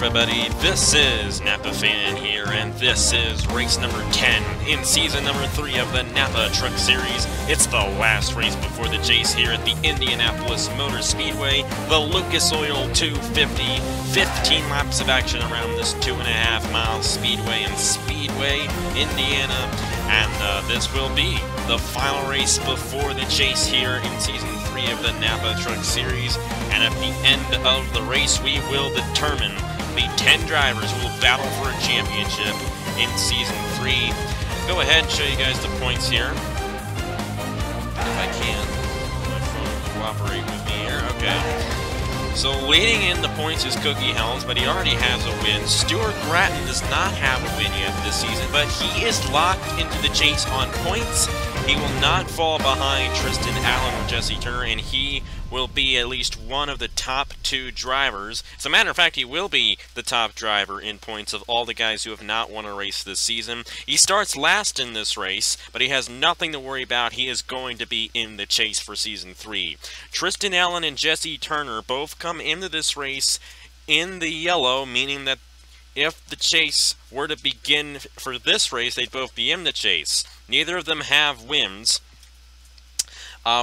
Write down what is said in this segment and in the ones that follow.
everybody, this is Napa Fan here, and this is race number 10 in season number 3 of the Napa Truck Series. It's the last race before the chase here at the Indianapolis Motor Speedway, the Lucas Oil 250, 15 laps of action around this 2.5-mile speedway in Speedway, Indiana, and this will be the final race before the chase here in season 3 of the Napa Truck Series, and at the end of the race we will determine the 10 drivers who will battle for a championship in season 3. Go ahead and show you guys the points here, if I can. My phone will cooperate with me here. Okay. So leading in the points is Cookie Helms, but he already has a win. Stuart Gratton does not have a win yet this season, but he is locked into the chase on points. He will not fall behind Tristan Allen or Jesse Turner, and he will be at least one of the top 2 drivers. As a matter of fact, he will be the top driver in points of all the guys who have not won a race this season. He starts last in this race, but he has nothing to worry about. He is going to be in the chase for season 3. Tristan Allen and Jesse Turner both come into this race in the yellow, meaning that if the chase were to begin for this race, they'd both be in the chase. Neither of them have wins.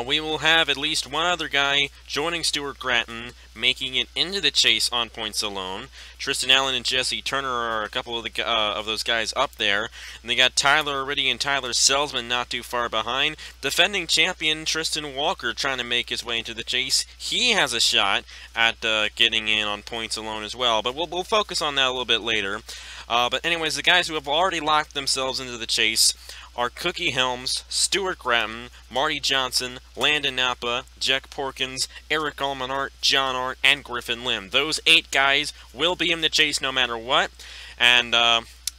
We will have at least one other guy joining Stuart Gratton, making it into the chase on points alone. Tristan Allen and Jesse Turner are a couple of those guys up there. And they got Tyler Riddy and Tyler Selzman not too far behind. Defending champion Tristan Walker trying to make his way into the chase. He has a shot at getting in on points alone as well, but we'll focus on that a little bit later. But anyways, the guys who have already locked themselves into the chase are Cookie Helms, Stuart Gratton, Marty Johnson, Landon Napa, Jack Porkins, Eric Almanart, John Art, and Griffin Lim. Those 8 guys will be in the chase no matter what, and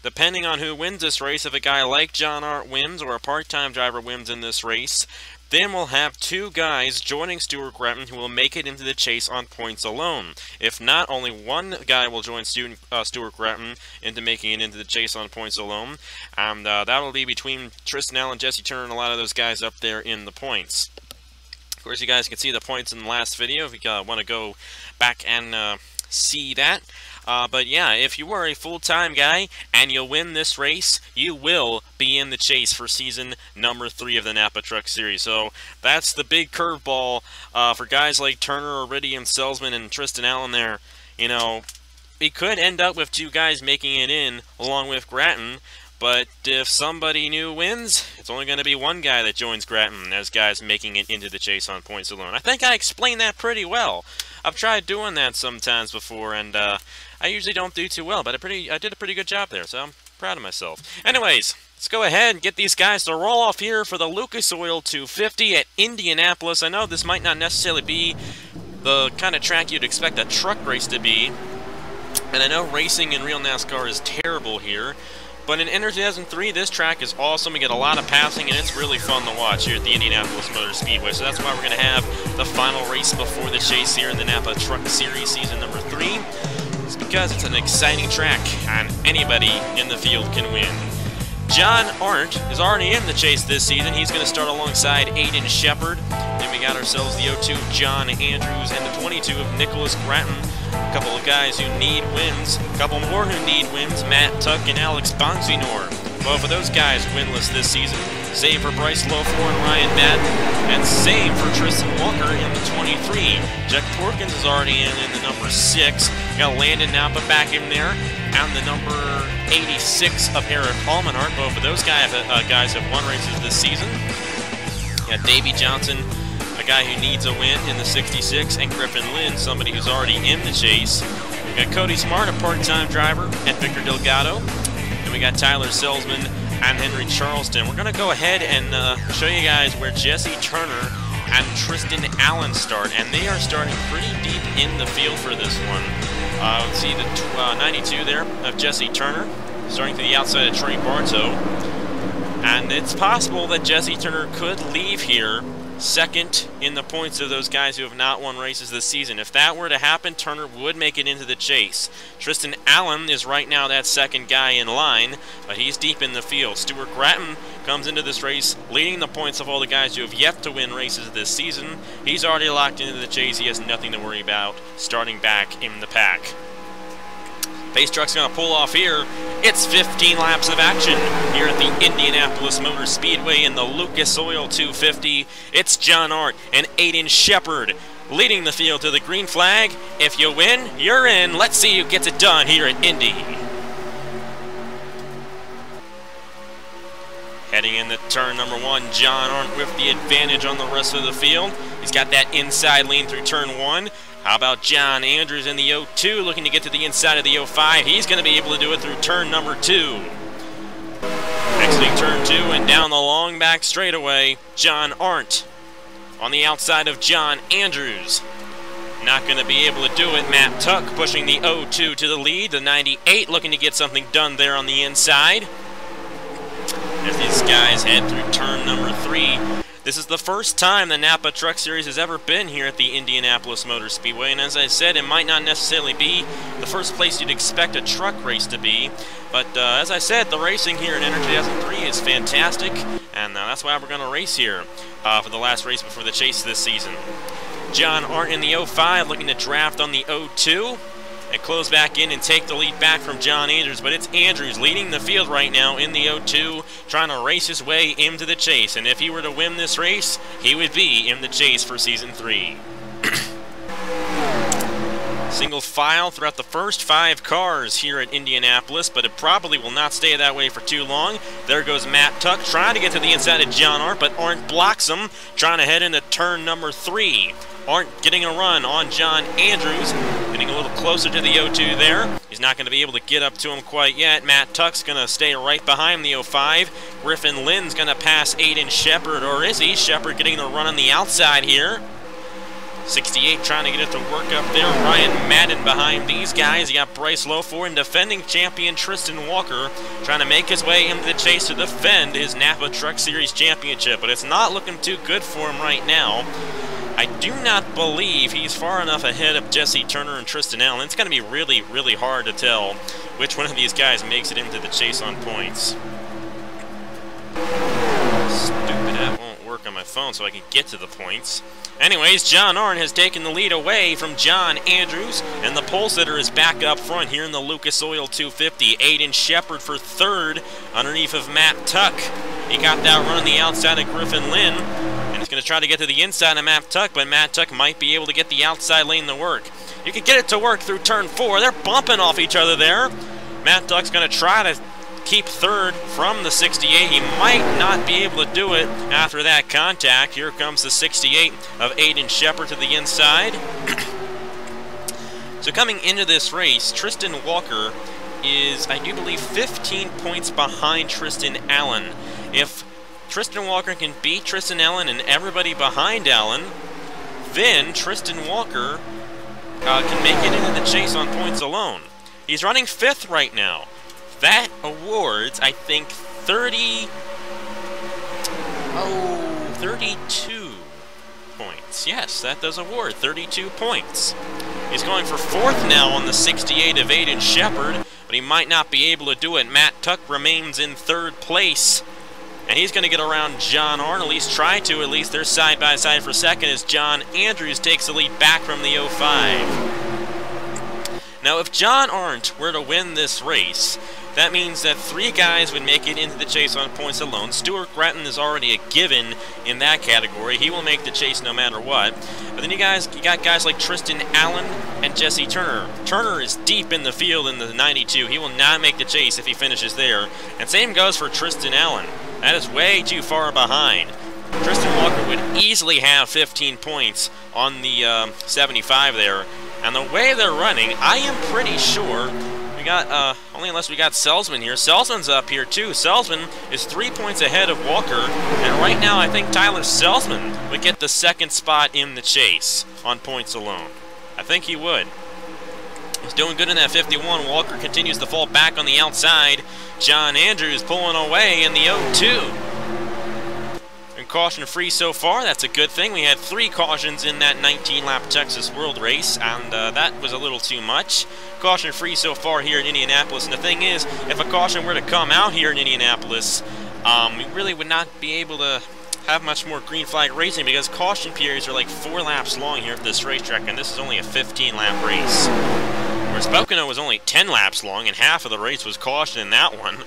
depending on who wins this race, if a guy like John Art wins or a part-time driver wins in this race, then we'll have 2 guys joining Stuart Gratton who will make it into the chase on points alone. If not, only one guy will join Stuart Gratton into making it into the chase on points alone. And that will be between Tristan Allen, Jesse Turner, and a lot of those guys up there in the points. Of course, you guys can see the points in the last video if you want to go back and see that. But yeah, if you are a full-time guy and you win this race, you will be in the chase for season number 3 of the Napa Truck Series. So that's the big curveball for guys like Turner, Riddy, and Selzman, and Tristan Allen there. You know, we could end up with 2 guys making it in along with Gratton, but if somebody new wins, it's only going to be one guy that joins Gratton as guys making it into the chase on points alone. I think I explained that pretty well. I've tried doing that sometimes before, and I usually don't do too well, but I did a pretty good job there, so I'm proud of myself. Anyways, let's go ahead and get these guys to roll off here for the Lucas Oil 250 at Indianapolis. I know this might not necessarily be the kind of track you'd expect a truck race to be, and I know racing in real NASCAR is terrible here, but in NR 2003, this track is awesome. We get a lot of passing, and it's really fun to watch here at the Indianapolis Motor Speedway. So that's why we're going to have the final race before the chase here in the Napa Truck Series season number 3. It's because it's an exciting track, and anybody in the field can win. John Arndt is already in the chase this season. He's going to start alongside Aiden Shepard. Then we got ourselves the 02 of John Andrews and the 22 of Nicholas Gratton. A couple of guys who need wins. A couple more who need wins, Matt Tuck and Alex Bonsinor. Both of those guys winless this season. Same for Bryce Lofor and Ryan Madden. And same for Tristan Walker in the 23. Jack Porkins is already in the number 6. Got Landon Napa back in there. And the number 86 of Eric Almanart. Both of those guys have won races this season. Got Davey Johnson, a guy who needs a win in the 66, and Griffin Lynn, somebody who's already in the chase. We got Cody Smart, a part-time driver, and Victor Delgado. And we got Tyler Selzman and Henry Charleston. We're going to go ahead and show you guys where Jesse Turner and Tristan Allen start, and they are starting pretty deep in the field for this one. Let's see the 92 there of Jesse Turner, starting to the outside of Trey Bartow. And it's possible that Jesse Turner could leave here second in the points of those guys who have not won races this season. If that were to happen, Turner would make it into the chase. Tristan Allen is right now that second guy in line, but he's deep in the field. Stuart Gratton comes into this race leading the points of all the guys who have yet to win races this season. He's already locked into the chase. He has nothing to worry about starting back in the pack. Pace truck's going to pull off here. It's 15 laps of action here at the Indianapolis Motor Speedway in the Lucas Oil 250. It's John Arndt and Aiden Shepard leading the field to the green flag. If you win, you're in. Let's see who gets it done here at Indy. Heading into turn number 1, John Arndt with the advantage on the rest of the field. He's got that inside lean through turn 1. How about John Andrews in the 02, looking to get to the inside of the 05. He's going to be able to do it through turn number 2. Exiting turn 2 and down the long back straightaway, John Arndt on the outside of John Andrews. Not going to be able to do it. Matt Tuck pushing the 02 to the lead. The 98 looking to get something done there on the inside. As these guys head through turn number 3. This is the first time the Napa Truck Series has ever been here at the Indianapolis Motor Speedway, and as I said, it might not necessarily be the first place you'd expect a truck race to be, but as I said, the racing here in NR 2003 is fantastic, and that's why we're going to race here for the last race before the chase this season. John Arndt in the 05 looking to draft on the 02. And close back in and take the lead back from John Andrews, but it's Andrews leading the field right now in the 02, trying to race his way into the chase, and if he were to win this race, he would be in the chase for Season 3. Single file throughout the first 5 cars here at Indianapolis, but it probably will not stay that way for too long. There goes Matt Tuck trying to get to the inside of John Arndt, but Arndt blocks him, trying to head into turn number 3. Arndt getting a run on John Andrews, getting a little closer to the 02 there. He's not going to be able to get up to him quite yet. Matt Tuck's going to stay right behind the 05. Griffin Lynn's going to pass Aiden Shepard, or is he? Shepard getting the run on the outside here. 68 trying to get it to work up there. Ryan Madden behind these guys. You got Bryce Lofor and defending champion Tristan Walker trying to make his way into the chase to defend his Napa Truck Series championship, but it's not looking too good for him right now. I do not believe he's far enough ahead of Jesse Turner and Tristan Allen. It's going to be really, really hard to tell which one of these guys makes it into the chase on points. Stupid app won't work on my phone so I can get to the points. Anyways, John Arndt has taken the lead away from John Andrews, and the pole sitter is back up front here in the Lucas Oil 250. Aiden Shepard for 3rd underneath of Matt Tuck. He got that run on the outside of Griffin Lynn. He's going to try to get to the inside of Matt Tuck, but Matt Tuck might be able to get the outside lane to work. You can get it to work through turn 4. They're bumping off each other there. Matt Tuck's going to try to keep 3rd from the 68. He might not be able to do it after that contact. Here comes the 68 of Aiden Shepard to the inside. So coming into this race, Tristan Walker is, I do believe, 15 points behind Tristan Allen. If Tristan Walker can beat Tristan Allen and everybody behind Allen, then Tristan Walker can make it into the chase on points alone. He's running 5th right now. That awards, I think, 32 points. Yes, that does award 32 points. He's going for 4th now on the 68 of Aiden Shepard, but he might not be able to do it. Matt Tuck remains in 3rd place. And he's going to get around John Arndt, at least try to. At least they're side by side for 2nd as John Andrews takes the lead back from the 05. Now, if John Arndt were to win this race, that means that 3 guys would make it into the chase on points alone. Stuart Gratton is already a given in that category. He will make the chase no matter what. But then you got guys like Tristan Allen and Jesse Turner. Turner is deep in the field in the 92. He will not make the chase if he finishes there. And same goes for Tristan Allen. That is way too far behind. Tristan Walker would easily have 15 points on the 75 there. And the way they're running, I am pretty sure we got, only unless we got Salzman here. Salzman's up here too. Salzman is 3 points ahead of Walker. And right now I think Tyler Salzman would get the 2nd spot in the chase on points alone. I think he would. He's doing good in that 51. Walker continues to fall back on the outside. John Andrews pulling away in the 02. And caution free so far. That's a good thing. We had 3 cautions in that 19-lap Texas World Race, and that was a little too much. Caution free so far here in Indianapolis. And the thing is, if a caution were to come out here in Indianapolis, we really would not be able to have much more green flag racing because caution periods are like 4 laps long here at this racetrack, and this is only a 15-lap race. course, Pocono was only 10 laps long, and half of the race was caution in that one.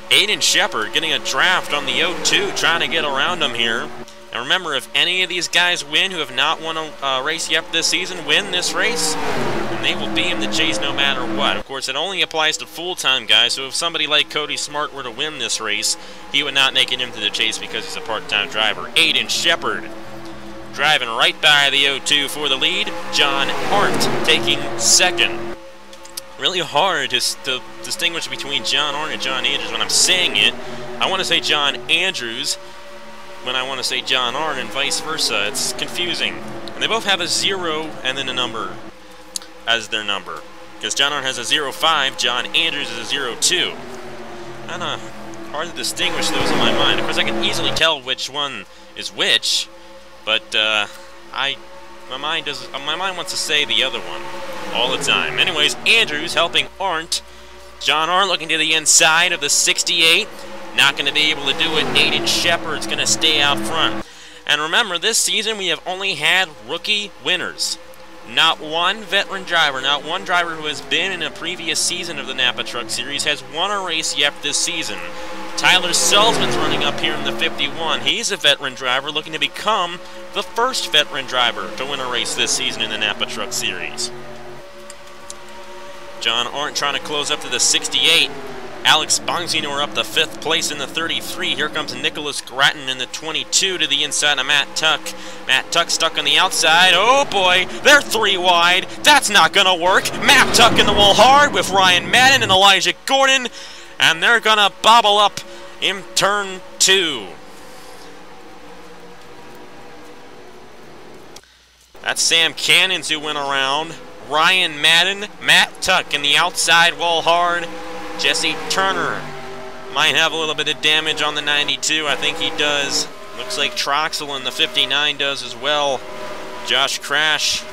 Aiden Shepard getting a draft on the 0-2, trying to get around him here. And remember, if any of these guys win who have not won a race yet this season, win this race, then they will be in the chase no matter what. Of course, it only applies to full-time guys, so if somebody like Cody Smart were to win this race, he would not make it into the chase because he's a part-time driver. Aiden Shepard driving right by the 0-2 for the lead. John Arndt taking second. Really hard to distinguish between John Arndt and John Andrews. When I'm saying it, I want to say John Andrews when I want to say John Arndt, and vice versa. It's confusing. And they both have a 0 and then a number as their number. Because John Arndt has a 0.5, John Andrews is a 0.2. Kind of hard to distinguish those in my mind. Of course, I can easily tell which one is which, but my mind wants to say the other one all the time. Anyways, Andrews helping Arndt. John Arndt looking to the inside of the 68. Not going to be able to do it. Aiden Shepard's going to stay out front. And remember, this season we have only had rookie winners. Not one veteran driver, not one driver who has been in a previous season of the Napa Truck Series has won a race yet this season. Tyler Selzman's running up here in the 51. He's a veteran driver looking to become the first veteran driver to win a race this season in the Napa Truck Series. John Arndt trying to close up to the 68. Alex Bongsinor up the 5th place in the 33. Here comes Nicholas Gratton in the 22 to the inside of Matt Tuck. Matt Tuck stuck on the outside. Oh boy, they're 3 wide. That's not going to work. Matt Tuck in the wall hard with Ryan Madden and Elijah Gordon. And they're going to bobble up in turn 2. That's Sam Cannons who went around. Ryan Madden, Matt Tuck in the outside wall hard. Jesse Turner might have a little bit of damage on the 92. I think he does. Looks like Troxel in the 59 does as well. Josh Crash,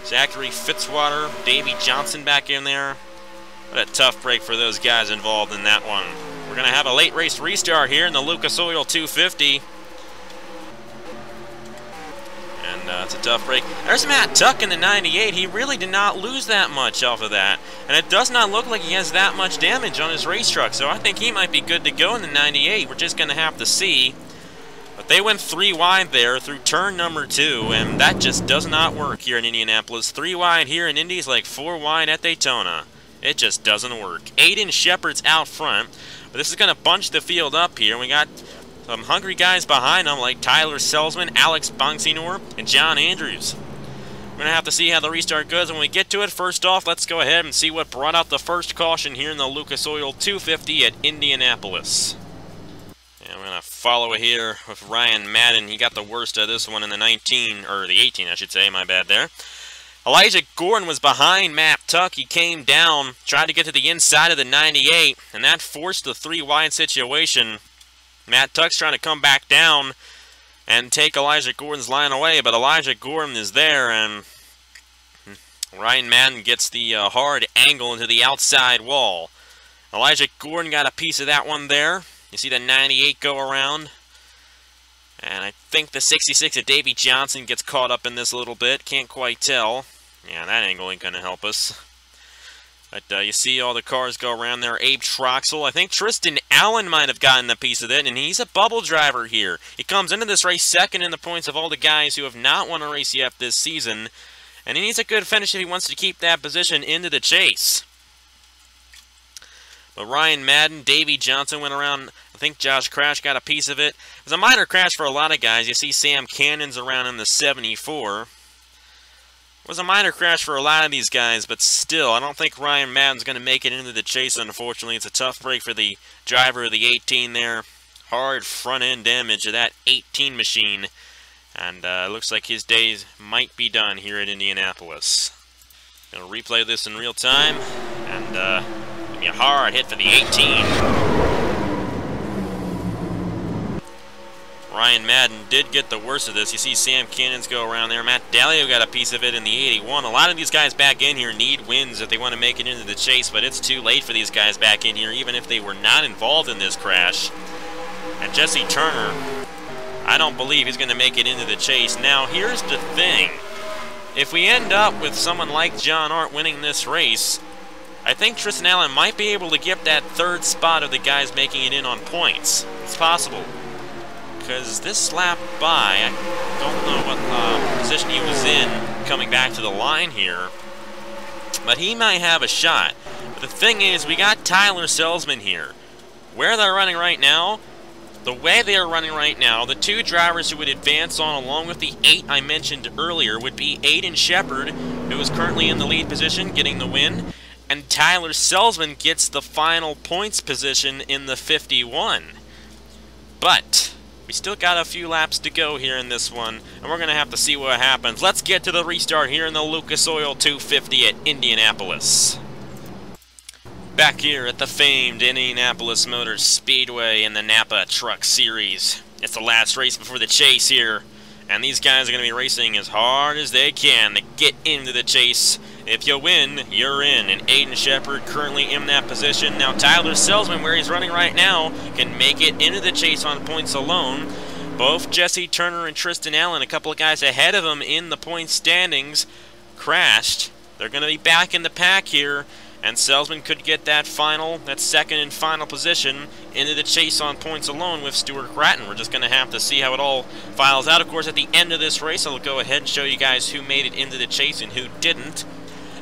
Zachary Fitzwater, Davey Johnson back in there. What a tough break for those guys involved in that one. We're going to have a late race restart here in the Lucas Oil 250. And it's a tough break. There's Matt Tuck in the 98. He really did not lose that much off of that. And it does not look like he has that much damage on his race truck. So I think he might be good to go in the 98. We're just going to have to see. But they went 3 wide there through turn number 2. And that just does not work here in Indianapolis. 3 wide here in Indy is like 4 wide at Daytona. It just doesn't work. Aiden Shepard's out front. But this is going to bunch the field up here. We got some hungry guys behind them like Tyler Selzman, Alex Bongsinor, and John Andrews. We're going to have to see how the restart goes when we get to it. First off, let's go ahead and see what brought out the first caution here in the Lucas Oil 250 at Indianapolis. And we're going to follow it here with Ryan Madden. He got the worst of this one in the 19, or the 18, I should say. My bad there. Elijah Gordon was behind Matt Tuck. He came down, tried to get to the inside of the 98, and that forced the 3 wide situation. Matt Tuck's trying to come back down and take Elijah Gordon's line away, but Elijah Gordon is there, and Ryan Madden gets the hard angle into the outside wall. Elijah Gordon got a piece of that one there. You see the 98 go around. And I think the 66 of Davey Johnson gets caught up in this a little bit. Can't quite tell. Yeah, that angle ain't going to help us. But you see all the cars go around there. Abe Troxel. I think Tristan Allen might have gotten a piece of it, and he's a bubble driver here. He comes into this race second in the points of all the guys who have not won a race yet this season. And he needs a good finish if he wants to keep that position into the chase. But Ryan Madden, Davey Johnson went around. I think Josh Crash got a piece of it. It was a minor crash for a lot of guys. You see Sam Cannons around in the 74. It was a minor crash for a lot of these guys, but still, I don't think Ryan Madden's going to make it into the chase, unfortunately. It's a tough break for the driver of the 18 there. Hard front-end damage of that 18 machine. And it looks like his days might be done here at Indianapolis. Going to replay this in real time. And give me a hard hit for the 18. Ryan Madden did get the worst of this. You see Sam Cannons go around there. Matt Dalio got a piece of it in the 81. A lot of these guys back in here need wins if they want to make it into the chase, but it's too late for these guys back in here, even if they were not involved in this crash. And Jesse Turner, I don't believe he's going to make it into the chase. Now, here's the thing. if we end up with someone like John Arndt winning this race, I think Tristan Allen might be able to get that third spot of the guys making it in on points. It's possible. Because this lap by, I don't know what position he was in coming back to the line here, but he might have a shot. But the thing is, we got Tyler Selzman here. Where they're running right now, the way they are running right now, the two drivers who would advance on along with the 8 I mentioned earlier would be Aiden Shepard, who is currently in the lead position, getting the win, and Tyler Selzman gets the final points position in the 51. But we still got a few laps to go here in this one, and we're going to have to see what happens. Let's get to the restart here in the Lucas Oil 250 at Indianapolis. Back here at the famed Indianapolis Motor Speedway in the Napa Truck Series. It's the last race before the chase here, and these guys are going to be racing as hard as they can to get into the chase. If you win, you're in, and Aiden Shepard currently in that position. Now Tyler Selzman, where he's running right now, can make it into the chase on points alone. Both Jesse Turner and Tristan Allen, a couple of guys ahead of him in the point standings, crashed. They're going to be back in the pack here, and Selzman could get that second and final position into the chase on points alone with Stuart Gratton. We're just going to have to see how it all files out. Of course, at the end of this race, I'll go ahead and show you guys who made it into the chase and who didn't.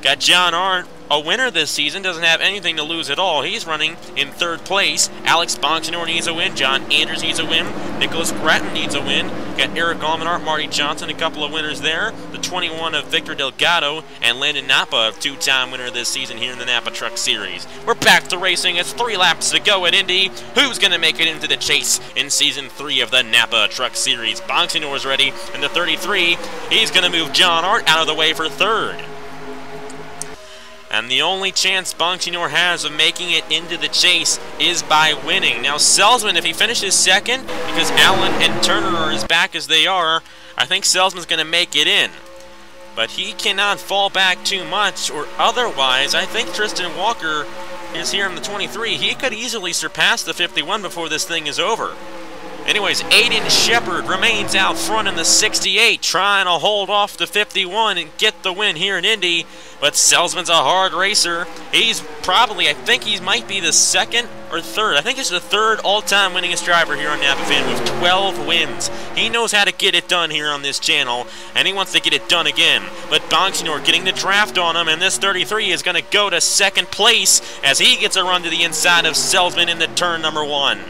Got John Arndt, a winner this season, doesn't have anything to lose at all. He's running in 3rd place. Alex Bonsignor needs a win. John Anders needs a win. Nicholas Gratton needs a win. Got Eric Almenart, Marty Johnson, a couple of winners there. The 21 of Victor Delgado, and Landon Napa, a 2-time winner this season here in the Napa Truck Series. We're back to racing. It's 3 laps to go at Indy. Who's going to make it into the chase in Season 3 of the Napa Truck Series? Bonsignor's ready in the 33. He's going to move John Arndt out of the way for 3rd. And the only chance Bonsignor has of making it into the chase is by winning. Now Selzman, if he finishes 2nd, because Allen and Turner are as back as they are, I think Selzman's going to make it in. But he cannot fall back too much, or otherwise, I think Tristan Walker is here in the 23. He could easily surpass the 51 before this thing is over. Anyways, Aiden Shepard remains out front in the 68, trying to hold off the 51 and get the win here in Indy. But Selzman's a hard racer. He's probably, I think he might be the 2nd or 3rd. I think he's the 3rd all-time winningest driver here on Napa Fan with 12 wins. He knows how to get it done here on this channel, and he wants to get it done again. But Bonsignor getting the draft on him, and this 33 is going to go to 2nd place as he gets a run to the inside of Selzman in the turn number 1.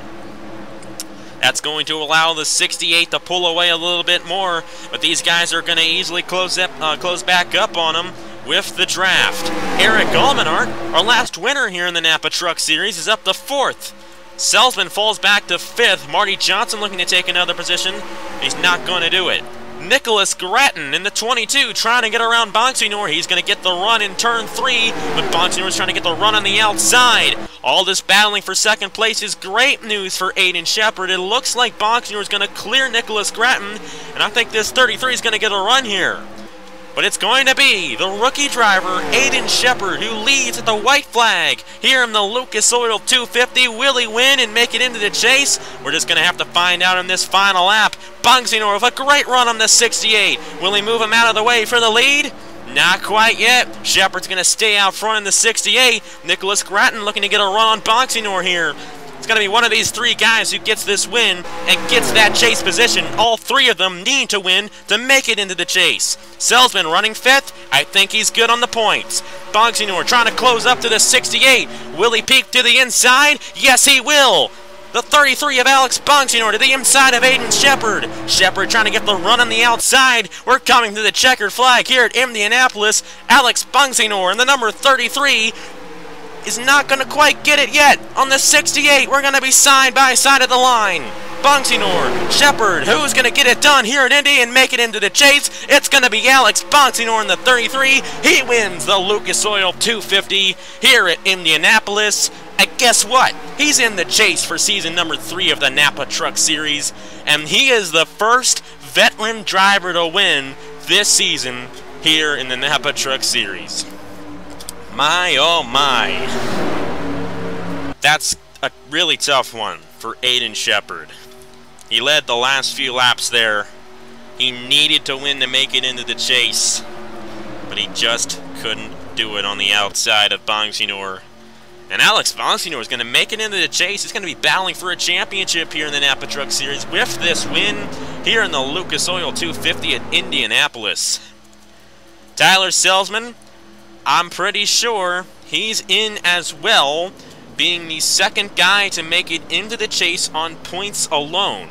That's going to allow the 68 to pull away a little bit more, but these guys are going to easily close back up on him with the draft. Eric Almenart, our last winner here in the Napa Truck Series, is up to 4th. Selzman falls back to 5th. Marty Johnson looking to take another position. He's not going to do it. Nicholas Gratton in the 22 trying to get around Bonsignor. He's going to get the run in turn 3, but Bonsignor's trying to get the run on the outside. All this battling for 2nd place is great news for Aiden Shepard. It looks like Bonsignor is going to clear Nicholas Gratton, and I think this 33 is going to get a run here. But it's going to be the rookie driver, Aiden Shepard, who leads at the white flag here in the Lucas Oil 250. Will he win and make it into the chase? We're just going to have to find out in this final lap. Bonsignor with a great run on the 68. Will he move him out of the way for the lead? Not quite yet. Shepard's going to stay out front in the 68. Nicholas Gratton looking to get a run on Bonsignor here. It's going to be one of these 3 guys who gets this win and gets that chase position. All 3 of them need to win to make it into the chase. Selzman running 5th. I think he's good on the points. Bonsignor trying to close up to the 68. Will he peek to the inside? Yes, he will. The 33 of Alex Bonsignor to the inside of Aiden Shepard. Shepard trying to get the run on the outside. We're coming to the checkered flag here at Indianapolis. Alex Bonsignor in the number 33 is not going to quite get it yet. On the 68, we're going to be side by side of the line. Bonsignor, Shepard, who's going to get it done here at Indy and make it into the chase? It's going to be Alex Bonsignor in the 33. He wins the Lucas Oil 250 here at Indianapolis. And guess what? He's in the chase for season number 3 of the Napa Truck Series, and he is the first veteran driver to win this season here in the Napa Truck Series. My, oh my. That's a really tough one for Aiden Shepard. He led the last few laps there. He needed to win to make it into the chase. but he just couldn't do it on the outside of Bonsignor. And Alex Bonsignor is going to make it into the chase. He's going to be battling for a championship here in the Napa Truck Series with this win here in the Lucas Oil 250 at Indianapolis. Tyler Salesman, I'm pretty sure he's in as well, being the second guy to make it into the chase on points alone.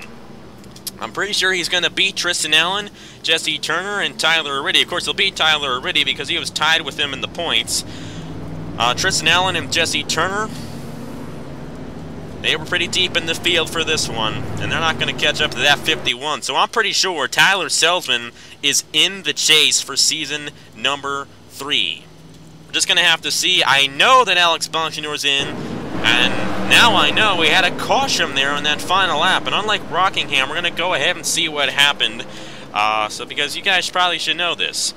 I'm pretty sure he's going to beat Tristan Allen, Jesse Turner, and Tyler Ariddy. Of course, he'll beat Tyler Ariddy because he was tied with him in the points. Tristan Allen and Jesse Turner, they were pretty deep in the field for this one, and they're not going to catch up to that 51. So I'm pretty sure Tyler Salesman is in the chase for season number 3. We're just going to have to see. I know that Alex Bonsignor's in, and now I know we had a caution there on that final lap. And unlike Rockingham, we're going to go ahead and see what happened. Because you guys probably should know this.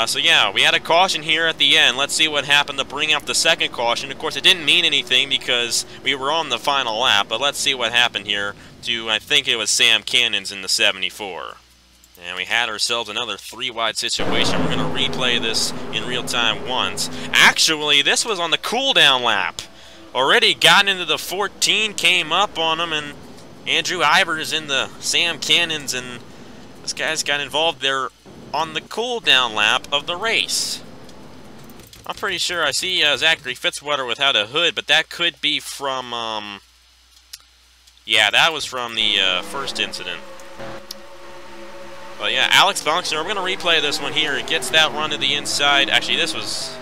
So yeah, we had a caution here at the end. Let's see what happened to bring up the second caution. Of course, it didn't mean anything because we were on the final lap, but let's see what happened here to, I think it was Sam Cannons in the 74. And we had ourselves another 3-wide situation. We're going to replay this in real time once. Actually, this was on the cool-down lap. Already got into the 14, came up on him, and Andrew Ivers in the Sam Cannons, and this guy's got involved there on the cool-down lap of the race. I'm pretty sure I see Zachary Fitzwater without a hood, but that could be from, yeah, that was from the first incident. But yeah, Alex Bonsignor, we're going to replay this one here. It gets that run to the inside. Actually, this was,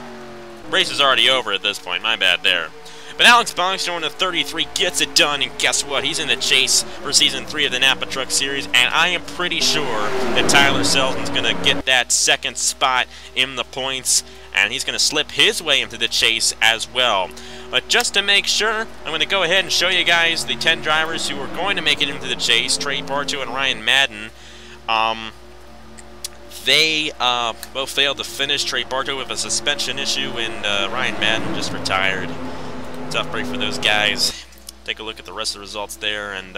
race is already over at this point. My bad there. But Alex Bonsignor in the 33 gets it done, and guess what? He's in the chase for Season 3 of the Napa Truck Series, and I am pretty sure that Tyler Selden's going to get that second spot in the points, and he's going to slip his way into the chase as well. But just to make sure, I'm going to go ahead and show you guys the 10 drivers who are going to make it into the chase, Trey Bartow and Ryan Madden. They both failed to finish. Trey Bartow with a suspension issue, and Ryan Madden just retired. Tough break for those guys. Take a look at the rest of the results there, and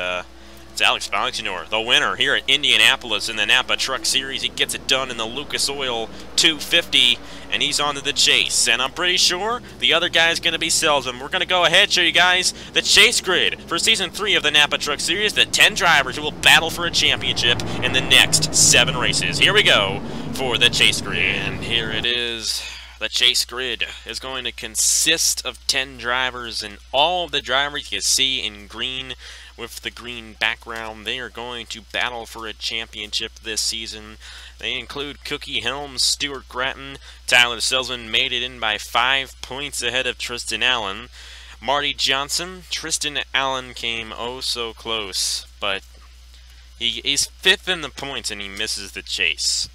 it's Alex Bonsignor, the winner here at Indianapolis in the Napa Truck Series. He gets it done in the Lucas Oil 250, and he's on to the chase. And I'm pretty sure the other guy's going to be Selden. We're going to go ahead and show you guys the chase grid for Season 3 of the Napa Truck Series, the 10 drivers who will battle for a championship in the next 7 races. Here we go for the chase grid. And here it is. The chase grid is going to consist of 10 drivers, and all of the drivers you see in green with the green background, they are going to battle for a championship this season. They include Cookie Helms, Stuart Gratton, Tyler Selden made it in by 5 points ahead of Tristan Allen. Marty Johnson, Tristan Allen came oh so close, but he's 5th in the points and he misses the chase.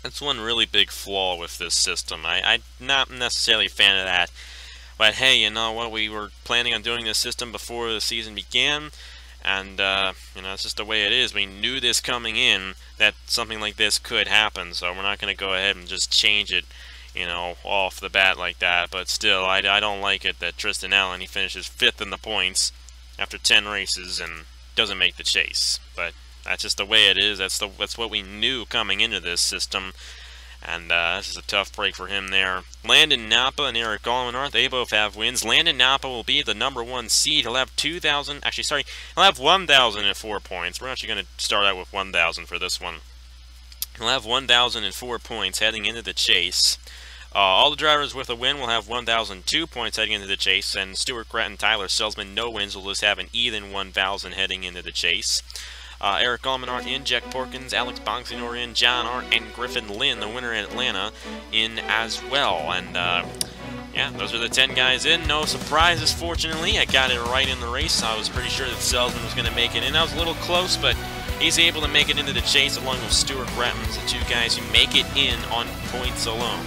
That's one really big flaw with this system. I'm not necessarily a fan of that. But hey, you know what? We were planning on doing this system before the season began. And, you know, it's just the way it is. We knew this coming in, that something like this could happen. So we're not going to go ahead and just change it, you know, off the bat like that. But still, I don't like it that Tristan Allen, he finishes 5th in the points after 10 races and doesn't make the chase. But that's just the way it is. That's what we knew coming into this system. And this is a tough break for him there. Landon Napa and Eric Allmenarth, they both have wins. Landon Napa will be the #1 seed. He'll have 2,000. Actually, sorry, he'll have 1,004 points. We're actually going to start out with 1,000 for this one. He'll have 1,004 points heading into the chase. All the drivers with a win will have 1,002 points heading into the chase, and Stuart Gratton, Tyler Selden, no wins, will just have an even 1,000 heading into the chase. Eric Allmenarth in, Jack Porkins, Alex Bonsignor in, John Art, and Griffin Lynn, the winner in Atlanta, in as well. And, yeah, those are the 10 guys in. No surprises, fortunately. I got it right in the race. I was pretty sure that Selden was going to make it in. I was a little close, but he's able to make it into the chase along with Stuart Gratton, the 2 guys who make it in on points alone.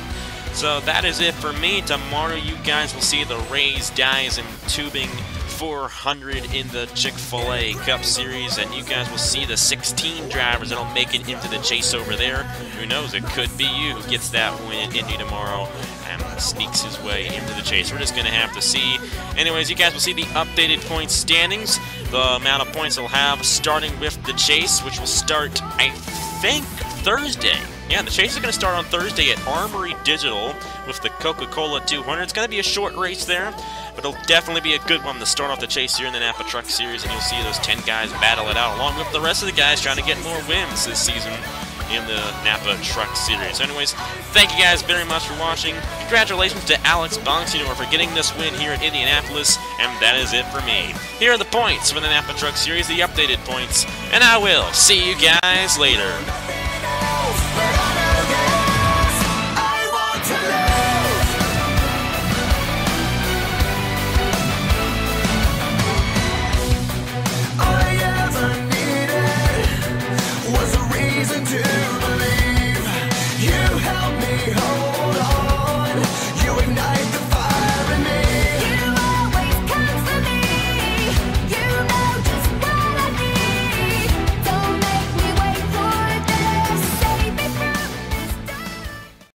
So that is it for me. Tomorrow you guys will see the Rays, Dyes, and Tubing 400 in the Chick-fil-A Cup Series, and you guys will see the 16 drivers that'll make it into the chase over there. Who knows, it could be you who gets that win at Indy tomorrow and sneaks his way into the chase. We're just going to have to see. Anyways, you guys will see the updated point standings, the amount of points they'll have starting with the chase, which will start, I think, Thursday. Yeah, the chase is going to start on Thursday at Armory Digital with the Coca-Cola 200. It's going to be a short race there, but it'll definitely be a good one to start off the chase here in the Napa Truck Series, and you'll see those 10 guys battle it out along with the rest of the guys trying to get more wins this season in the Napa Truck Series. So anyways, thank you guys very much for watching. Congratulations to Alex Bonsignor for getting this win here at Indianapolis, and that is it for me. Here are the points for the Napa Truck Series, the updated points, and I will see you guys later.